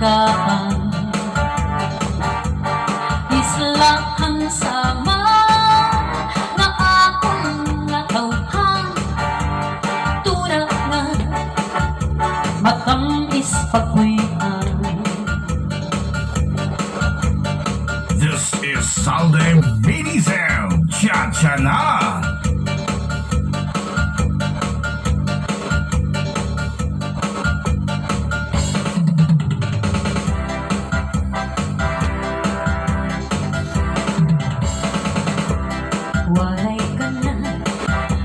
kabataan. Islahan sama nga akong natawhan, tuna nga matamis pagkuyan. This is Sunday Mini Sound Cha-Cha Na. Walay ka na,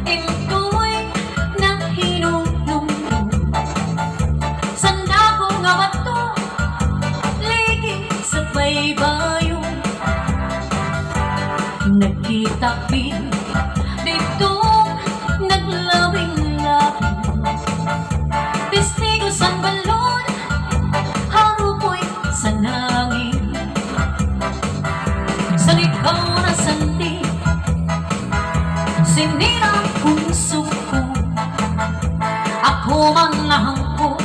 into'y nahinumdum. Sanda ko nga bato, ligi sa baybayo. Nagkitabi, dito naglawing-lawing. Testigo sa balon, harupoy sa nangin. Sa likaw na sandi, sinira kong suko, ako man nahangko,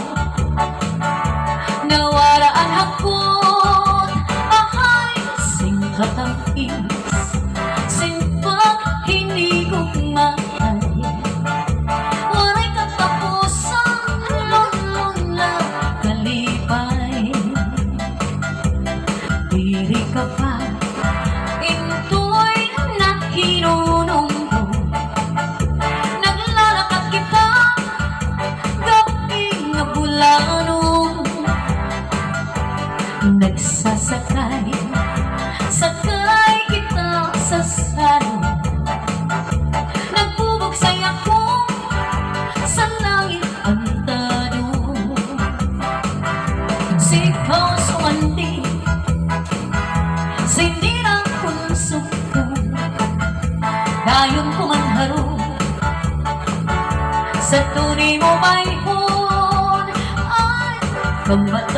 nawala ang hakot. Ahay, singkatangis, simpag hinigog mahay. Walay katapusan, lulun lang kalipay. Diri ka pa, into'y nahinunong. Nagsasakay, sakay kita sa salo. Nagbubugsay ako sa langit ang tanong. Sigaw sumandi, sinira kong suko, dayon ko man haro sa tunay mo bayhon ay kamata.